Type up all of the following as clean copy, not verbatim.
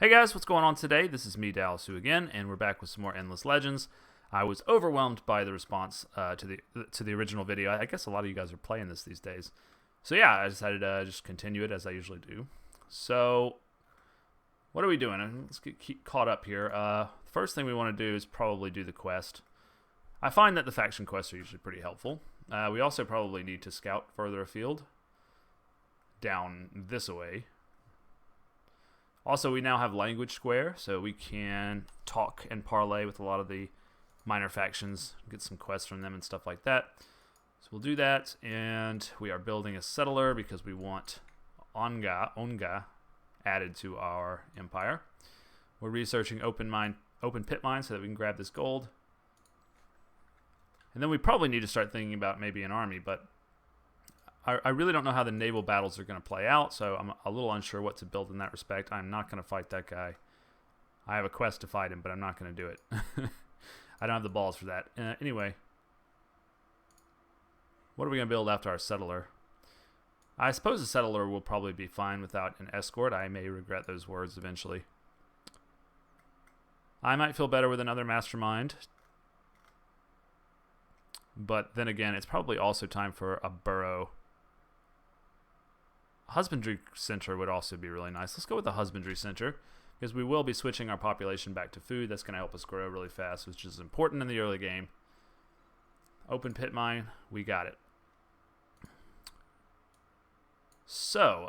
Hey guys, what's going on today? This is me, Dalsoo again, and we're back with some more Endless Legends. I was overwhelmed by the response to the original video. I guess a lot of you guys are playing this these days. So yeah, I decided to just continue it as I usually do. So, what are we doing? Let's keep caught up here. First thing we want to do is probably do the quest. I find that the faction quests are usually pretty helpful. We also probably need to scout further afield. Down this way. Also, we now have Language Square, so we can talk and parlay with a lot of the minor factions, get some quests from them and stuff like that. So we'll do that, and we are building a settler because we want Onga added to our empire. We're researching open pit mines so that we can grab this gold. And then we probably need to start thinking about maybe an army, but I really don't know how the naval battles are going to play out, so I'm a little unsure what to build in that respect. I'm not going to fight that guy. I have a quest to fight him, but I'm not going to do it. I don't have the balls for that. Anyway, what are we going to build after our settler? I suppose a settler will probably be fine without an escort. I may regret those words eventually. I might feel better with another mastermind. But then again, it's probably also time for a burrow. Husbandry center would also be really nice. Let's go with the husbandry center because we will be switching our population back to food. That's going to help us grow really fast, which is important in the early game. Open pit mine, we got it. So,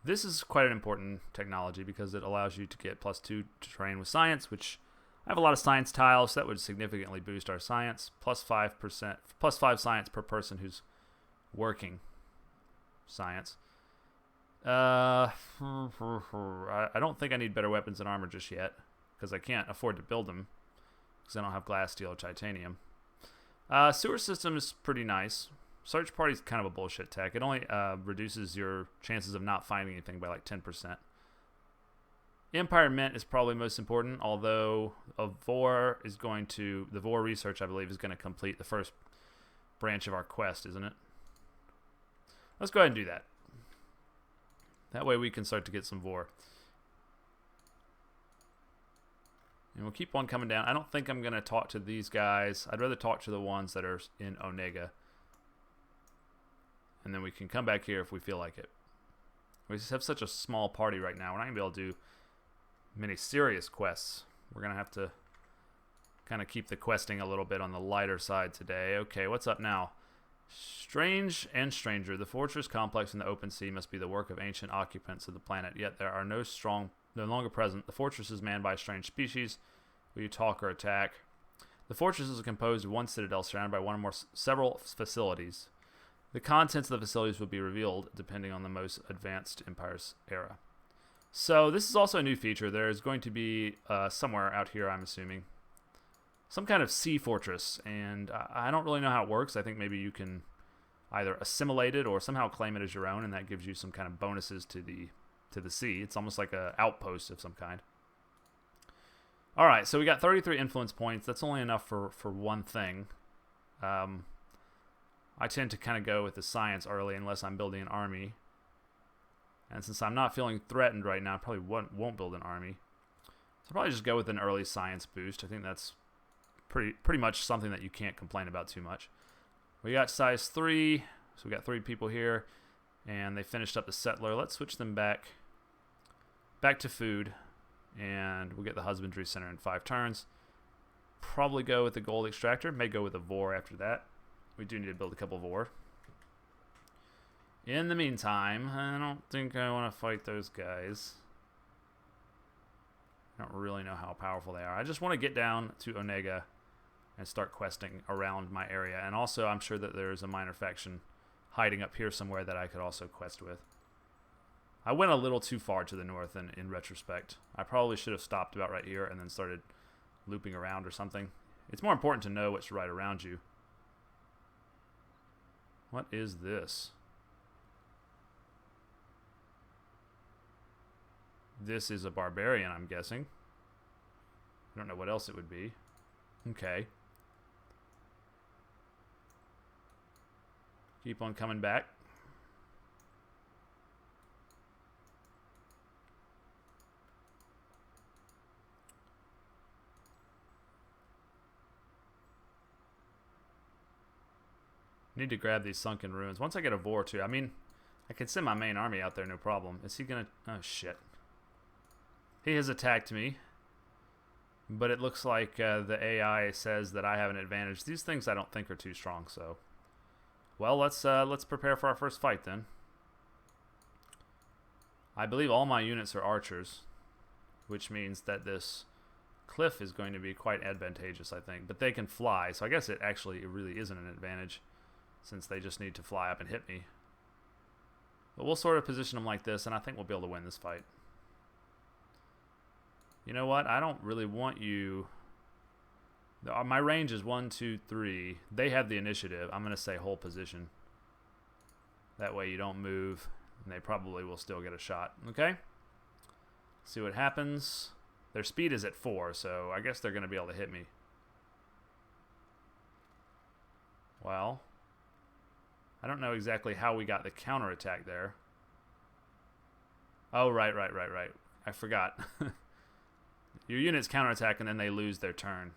this is quite an important technology because it allows you to get +2 to train with science, which I have a lot of science tiles, so that would significantly boost our science. +5%, +5 science per person who's working science. I don't think I need better weapons and armor just yet because I can't afford to build them because I don't have glass, steel, or titanium. Sewer system is pretty nice. Search party is kind of a bullshit tech. It only reduces your chances of not finding anything by like 10%. Empire Mint is probably most important, although the Vor research, I believe, is going to complete the first branch of our quest, isn't it? Let's go ahead and do that. That way we can start to get some Vor. And we'll keep on coming down. I don't think I'm going to talk to these guys. I'd rather talk to the ones that are in Onega. And then we can come back here if we feel like it. We just have such a small party right now. We're not going to be able to do many serious quests. We're going to have to kind of keep the questing a little bit on the lighter side today. Okay, what's up now? Strange and stranger. The fortress complex in the open sea must be the work of ancient occupants of the planet, yet there are no longer present. The fortress is manned by a strange species. Will you talk or attack? The fortress is composed of one citadel surrounded by one or several facilities. The contents of the facilities will be revealed depending on the most advanced empire's era. So this is also a new feature. There's going to be somewhere out here, I'm assuming, some kind of sea fortress, and I don't really know how it works. I think maybe you can either assimilate it or somehow claim it as your own, and that gives you some kind of bonuses to the sea. It's almost like an outpost of some kind. All right, so we got 33 influence points. That's only enough for one thing. I tend to kind of go with the science early unless I'm building an army. And since I'm not feeling threatened right now, I probably won't build an army. So I'll probably just go with an early science boost. I think that's pretty much something that you can't complain about too much. We got size 3, so we got 3 people here, and they finished up the settler. Let's switch them back to food, and we'll get the husbandry center in 5 turns. Probably go with the gold extractor. May go with a Vor after that. We do need to build a couple Vor. In the meantime, I don't think I want to fight those guys. I don't really know how powerful they are. I just want to get down to Onega and start questing around my area. And also, I'm sure that there's a minor faction hiding up here somewhere that I could also quest with. I went a little too far to the north in retrospect. I probably should have stopped about right here and then started looping around or something. It's more important to know what's right around you. What is this? This is a barbarian, I'm guessing. I don't know what else it would be. Okay. Keep on coming back. Need to grab these sunken ruins. Once I get a Vor too, I mean, I can send my main army out there, no problem. Is he gonna... Oh, shit. He has attacked me. But it looks like the AI says that I have an advantage. These things I don't think are too strong, so... Well, let's prepare for our first fight, then. I believe all my units are archers, which means that this cliff is going to be quite advantageous, I think. But they can fly, so I guess it really isn't an advantage, since they just need to fly up and hit me. But we'll sort of position them like this, and I think we'll be able to win this fight. You know what? I don't really want you... My range is 1, 2, 3. They have the initiative. I'm going to say hold position. That way you don't move, and they probably will still get a shot. Okay? See what happens. Their speed is at 4, so I guess they're going to be able to hit me. Well, I don't know exactly how we got the counterattack there. Oh, right. I forgot. Your units counterattack and then they lose their turn.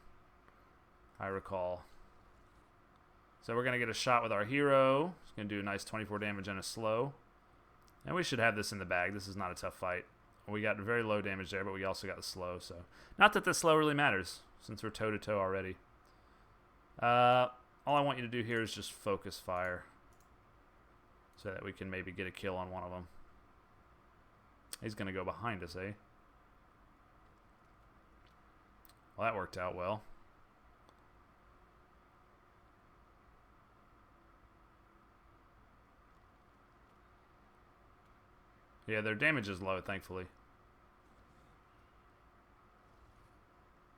I recall. So we're going to get a shot with our hero. It's going to do a nice 24 damage and a slow. And we should have this in the bag. This is not a tough fight. We got very low damage there, but we also got the slow. So not that the slow really matters, since we're toe-to-toe already. All I want you to do here is just focus fire, so that we can maybe get a kill on one of them. He's going to go behind us, eh? Well, that worked out well. Yeah, their damage is low, thankfully.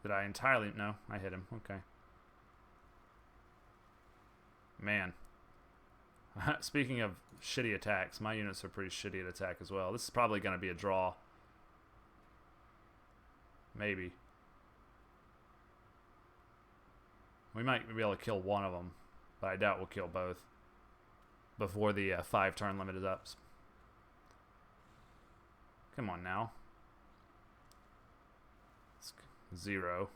Did I entirely... No, I hit him. Okay. Man. Speaking of shitty attacks, my units are pretty shitty at attack as well. This is probably going to be a draw. Maybe. We might be able to kill one of them, but I doubt we'll kill both before the 5-turn limit is up. Come on now. It's 0.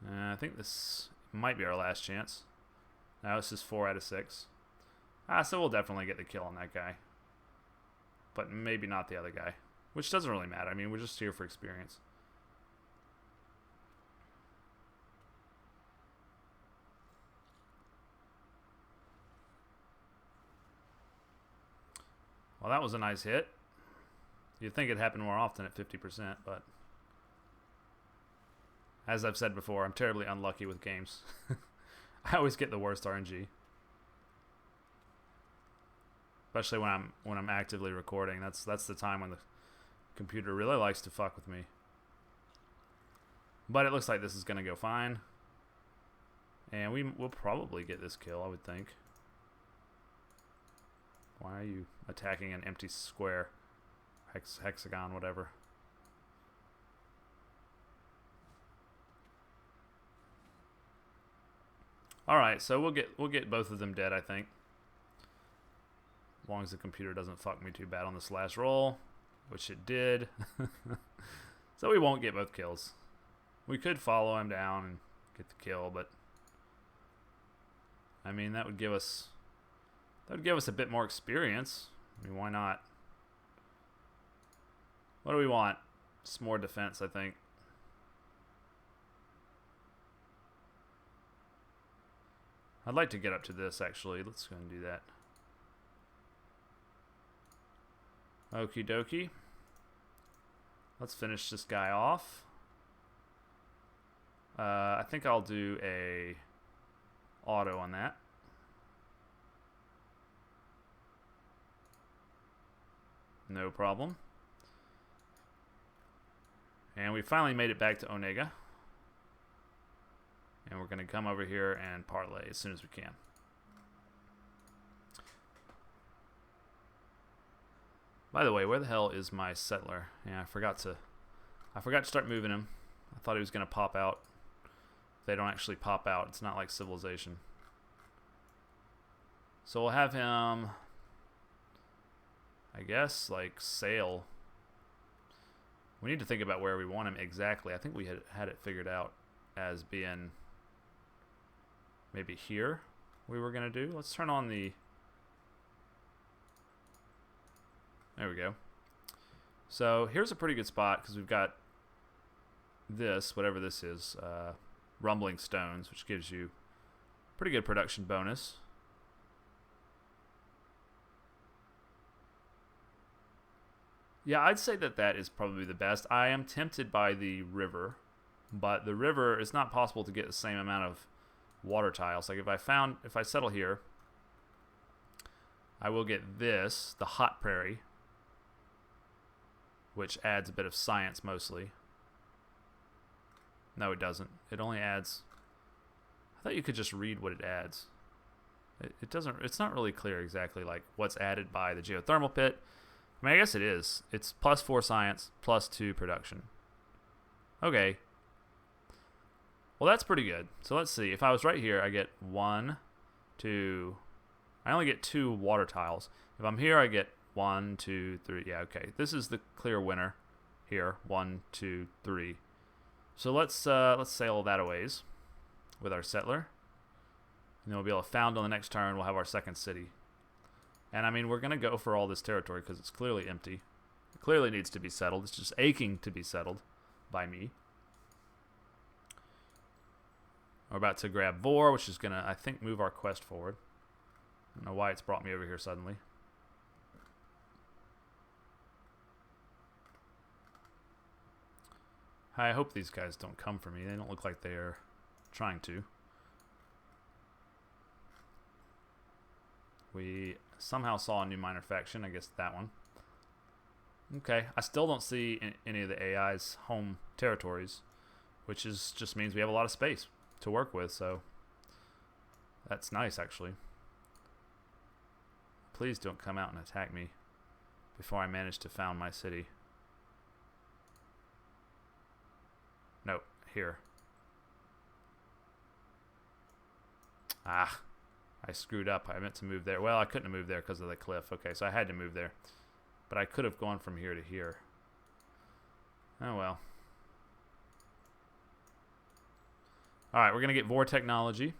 I think this might be our last chance. Now this is 4 out of 6. So we'll definitely get the kill on that guy. But maybe not the other guy. Which doesn't really matter. I mean, we're just here for experience. Well, that was a nice hit. You'd think it'd happen more often at 50%, but... As I've said before, I'm terribly unlucky with games. I always get the worst RNG. Especially when I'm actively recording. That's the time when the computer really likes to fuck with me. But it looks like this is going to go fine. And we'll probably get this kill, I would think. Why are you attacking an empty square? Hexagon, whatever. Alright, so we'll get both of them dead, I think. As long as the computer doesn't fuck me too bad on this last roll, which it did. So we won't get both kills. We could follow him down and get the kill, but I mean that would give us a bit more experience. I mean, why not? What do we want? Just more defense, I think. I'd like to get up to this, actually. Let's go and do that. Okie dokie. Let's finish this guy off. I think I'll do a auto on that. No problem. And we finally made it back to Onega. And we're going to come over here and parlay as soon as we can. By the way, where the hell is my settler? Yeah, I forgot to start moving him. I thought he was going to pop out. They don't actually pop out. It's not like Civilization. So we'll have him, I guess, like sail. We need to think about where we want him exactly. I think we had it figured out as being maybe here we were going to do. Let's turn on the... There we go. So here's a pretty good spot because we've got this, whatever this is, rumbling stones, which gives you pretty good production bonus. Yeah, I'd say that that is probably the best. I am tempted by the river, but the river is not possible to get the same amount of water tiles. Like if I settle here, I will get this, the hot prairie, which adds a bit of science mostly. No, it doesn't. It only adds... I thought you could just read what it adds. It doesn't... It's not really clear exactly like what's added by the geothermal pit. I mean, I guess it is. It's +4 science, +2 production. Okay. Well, that's pretty good. So let's see. If I was right here, I get 1, 2... I only get 2 water tiles. If I'm here, I get 1, 2, 3. Yeah, okay. This is the clear winner here. 1, 2, 3. So let's sail that a ways with our settler. And then we'll be able to found on the next turn. We'll have our second city. And I mean, we're going to go for all this territory because it's clearly empty. It clearly needs to be settled. It's just aching to be settled by me. We're about to grab Vor, which is going to, I think, move our quest forward. I don't know why it's brought me over here suddenly. I hope these guys don't come for me. They don't look like they are trying to. We somehow saw a new minor faction. I guess that one. Okay. I still don't see any of the AI's home territories, which is just means we have a lot of space to work with. So that's nice, actually. Please don't come out and attack me before I manage to found my city. No, here. Ah, I screwed up. I meant to move there. Well, I couldn't have moved there because of the cliff. Okay, so I had to move there. But I could have gone from here to here. Oh, well. Alright, we're going to get Vor technology.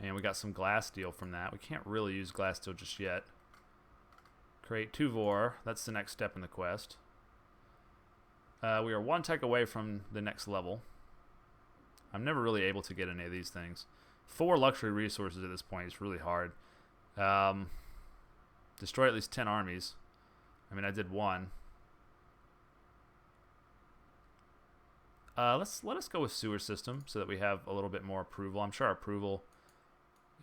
And we got some glass steel from that. We can't really use glass steel just yet. Create 2 Vor. That's the next step in the quest. We are 1 tech away from the next level. I'm never really able to get any of these things. 4 luxury resources at this point is really hard. Destroy at least 10 armies. I mean, I did 1. Let us go with sewer system so that we have a little bit more approval. I'm sure our approval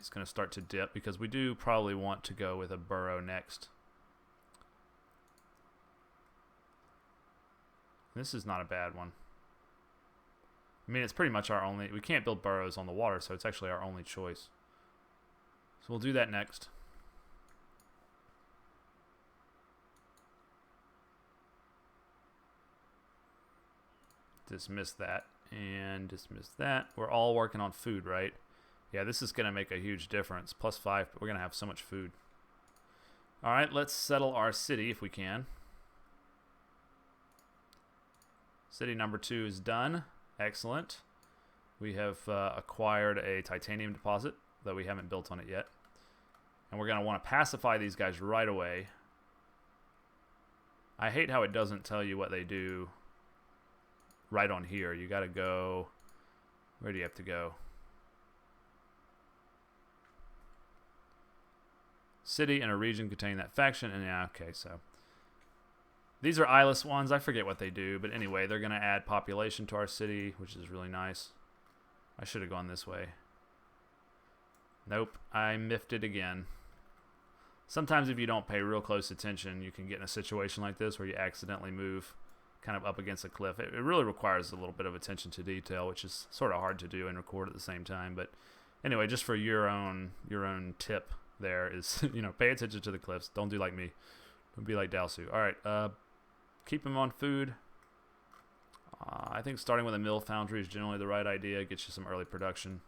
is going to start to dip because we do probably want to go with a burrow next. This is not a bad one. I mean, it's pretty much our only... We can't build burrows on the water, so it's actually our only choice. So we'll do that next. Dismiss that. And dismiss that. We're all working on food, right? Yeah, this is going to make a huge difference. +5, but we're going to have so much food. Alright, let's settle our city if we can. City number 2 is done. Excellent. We have acquired a titanium deposit, though we haven't built on it yet. And we're going to want to pacify these guys right away. I hate how it doesn't tell you what they do right on here. You got to go... Where do you have to go? City and a region containing that faction. And yeah, okay, so... These are eyeless ones. I forget what they do. But anyway, they're going to add population to our city, which is really nice. I should have gone this way. Nope. I miffed it again. Sometimes if you don't pay real close attention, you can get in a situation like this where you accidentally move kind of up against a cliff. It really requires a little bit of attention to detail, which is sort of hard to do and record at the same time. But anyway, just for your own tip there is, you know, pay attention to the cliffs. Don't do like me. Don't be like Dalsoo. All right. Keep them on food. I think starting with a mill foundry is generally the right idea. Gets you some early production.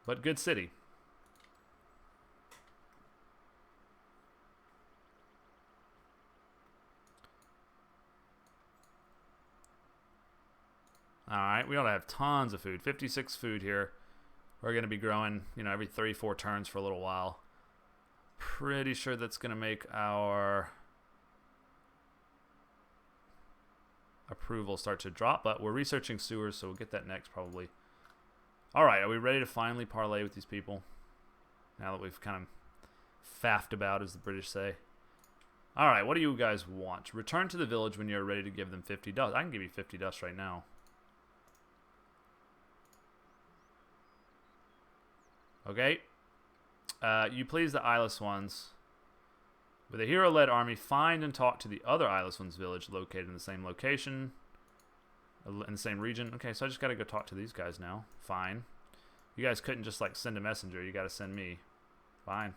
But good city. Alright, we ought to have tons of food. 56 food here. We're going to be growing, you know, every 34 turns for a little while. Pretty sure that's going to make our approval start to drop, but we're researching sewers, so we'll get that next probably. Alright, are we ready to finally parlay with these people? Now that we've kind of faffed about, as the British say. Alright, what do you guys want? Return to the village when you're ready to give them 50 dust. I can give you 50 dust right now. Okay. You please the eyeless ones. With a hero-led army, find and talk to the other eyeless ones village located in the same location. In the same region. Okay, so I just gotta go talk to these guys now. Fine. You guys couldn't just, like, send a messenger. You gotta send me. Fine.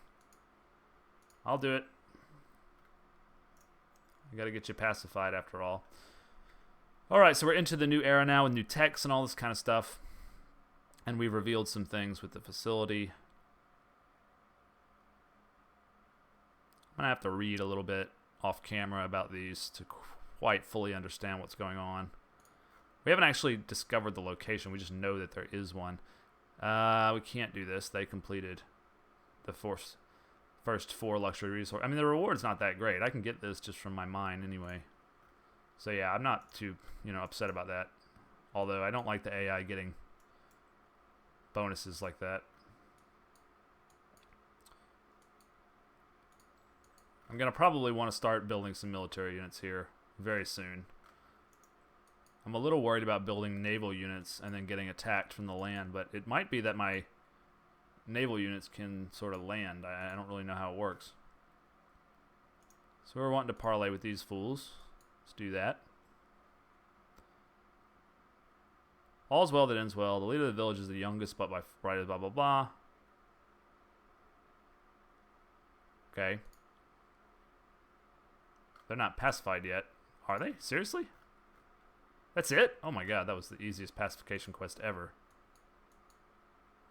I'll do it. I gotta get you pacified after all. Alright, so we're into the new era now with new techs and all this kind of stuff. And we've revealed some things with the facility. I'm going to have to read a little bit off camera about these to quite fully understand what's going on. We haven't actually discovered the location. We just know that there is one. We can't do this. They completed the first 4 luxury resources. I mean, the reward's not that great. I can get this just from my mine anyway. So yeah, I'm not too, upset about that. Although I don't like the AI getting bonuses like that. I'm going to probably want to start building some military units here very soon. I'm a little worried about building naval units and then getting attacked from the land, but it might be that my naval units can sort of land. I don't really know how it works. So we're wanting to parlay with these fools. Let's do that. All's well that ends well. The leader of the village is the youngest, but by right, blah, blah, blah. Okay. They're not pacified yet. Are they? Seriously? That's it? Oh my god, that was the easiest pacification quest ever.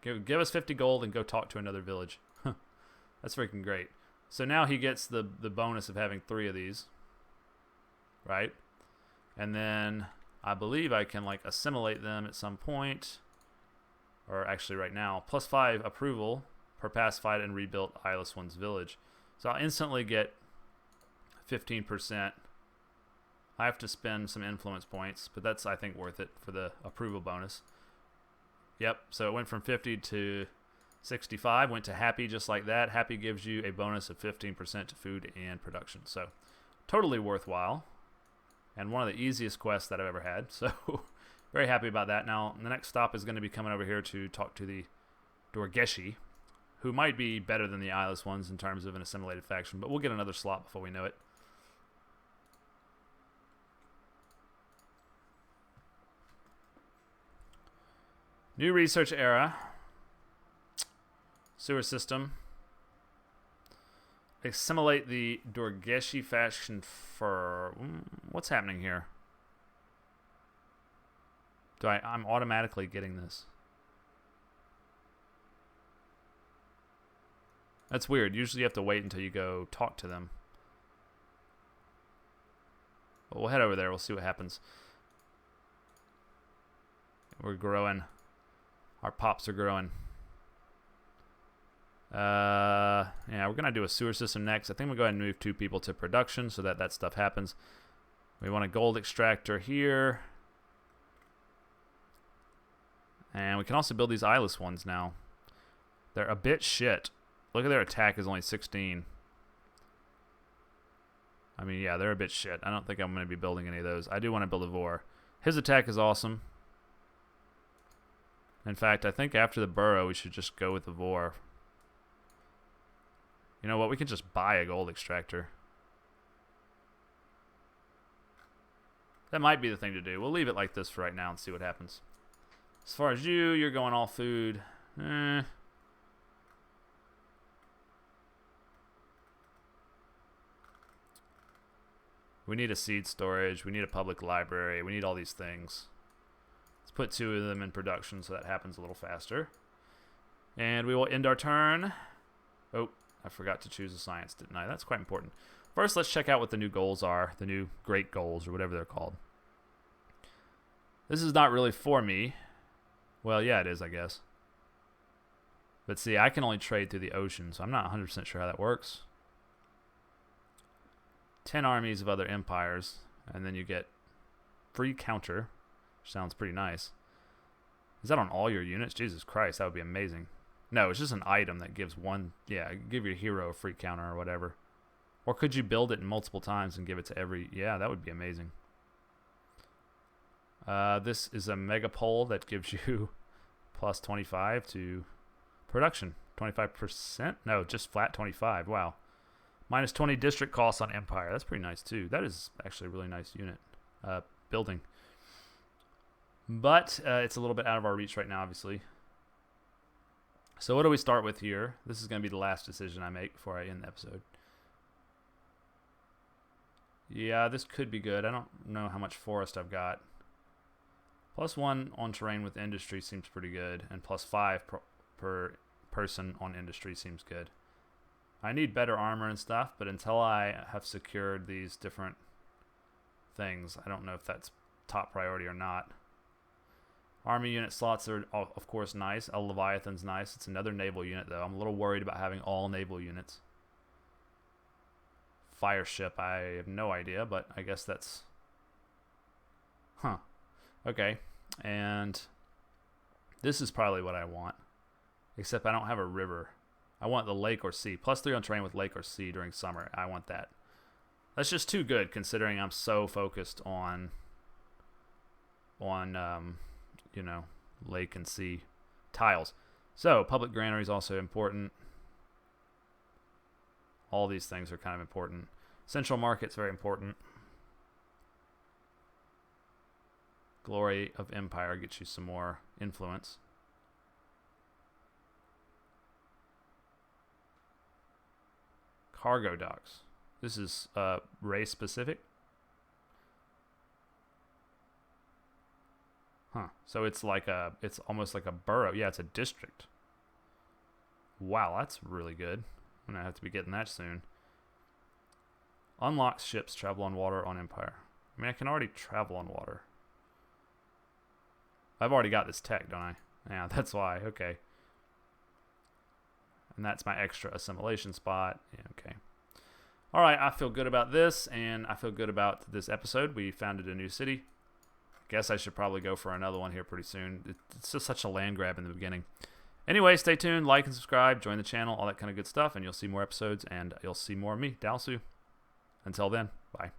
Give us 50 gold and go talk to another village. That's freaking great. So now he gets the bonus of having 3 of these. Right? And then I believe I can, like, assimilate them at some point. Or actually right now. +5 approval per pacified and rebuilt eyeless one's village. So I'll instantly get 15%. I have to spend some influence points, but that's, I think, worth it for the approval bonus. Yep, so it went from 50 to 65, went to happy just like that. Happy gives you a bonus of 15% to food and production. So totally worthwhile. And one of the easiest quests that I've ever had. So very happy about that. Now, the next stop is going to be coming over here to talk to the Dorgeshi, who might be better than the eyeless ones in terms of an assimilated faction, but we'll get another slot before we know it. New research era. Sewer system. Assimilate the Dorgeshi faction for... What's happening here? I'm automatically getting this. That's weird. Usually you have to wait until you go talk to them. But we'll head over there. We'll see what happens. We're growing. Our pops are growing. Yeah, we're going to do a sewer system next. I think we'll go ahead and move 2 people to production so that that stuff happens. We want a gold extractor here. And we can also build these eyeless ones now. They're a bit shit. Look at their attack is only 16. I mean, yeah, they're a bit shit. I don't think I'm going to be building any of those. I do want to build a Vor. His attack is awesome. In fact, I think after the burrow, we should just go with the Vor. You know what? We can just buy a gold extractor. That might be the thing to do. We'll leave it like this for right now and see what happens. As far as you're going all food. We need a seed storage. We need a public library. We need all these things. Let's put 2 of them in production so that happens a little faster. And we will end our turn. Oh, I forgot to choose a science, didn't I? That's quite important. First, let's check out what the new goals are. The new great goals, or whatever they're called. This is not really for me. Well, yeah, it is, I guess. But see, I can only trade through the ocean, so I'm not 100% sure how that works. 10 armies of other empires, and then you get free counter, which sounds pretty nice. Is that on all your units? Jesus Christ, that would be amazing. No, it's just an item that gives one, yeah, give your hero a free counter or whatever. Or could you build it multiple times and give it to every, yeah, that would be amazing. This is a megapole that gives you plus 25 to production. 25%? No, just flat 25. Wow. Minus 20 district costs on Empire. That's pretty nice too. That is actually a really nice unit. Building. But it's a little bit out of our reach right now, obviously. So what do we start with here? This is going to be the last decision I make before I end the episode. Yeah, this could be good. I don't know how much forest I've got. +1 on terrain with industry seems pretty good. And +5 per person on industry seems good. I need better armor and stuff, but until I have secured these different things, I don't know if that's top priority or not. Army unit slots are, of course, nice. El Leviathan's nice. It's another naval unit, though. I'm a little worried about having all naval units. Fire ship, I have no idea, but I guess that's... Huh. Okay. And this is probably what I want. Except I don't have a river. I want the lake or sea. +3 on terrain with lake or sea during summer. I want that. That's just too good, considering I'm so focused on you know, lake and sea tiles. So, public granary is also important. All these things are kind of important. Central market's very important. Glory of Empire gets you some more influence. Cargo docks. This is race specific. Huh. So it's like it's almost like a borough. Yeah, it's a district. Wow, that's really good. I'm gonna have to be getting that soon. Unlocks ships travel on water on Empire. I mean, I can already travel on water. I've already got this tech, don't I? Yeah, that's why. Okay. And that's my extra assimilation spot. Yeah, okay. All right, I feel good about this, and I feel good about this episode. We founded a new city. Guess I should probably go for another one here pretty soon. It's just such a land grab in the beginning. Anyway, stay tuned, like and subscribe, join the channel, all that kind of good stuff, and you'll see more episodes, and you'll see more of me, Dalsoo. Until then, bye.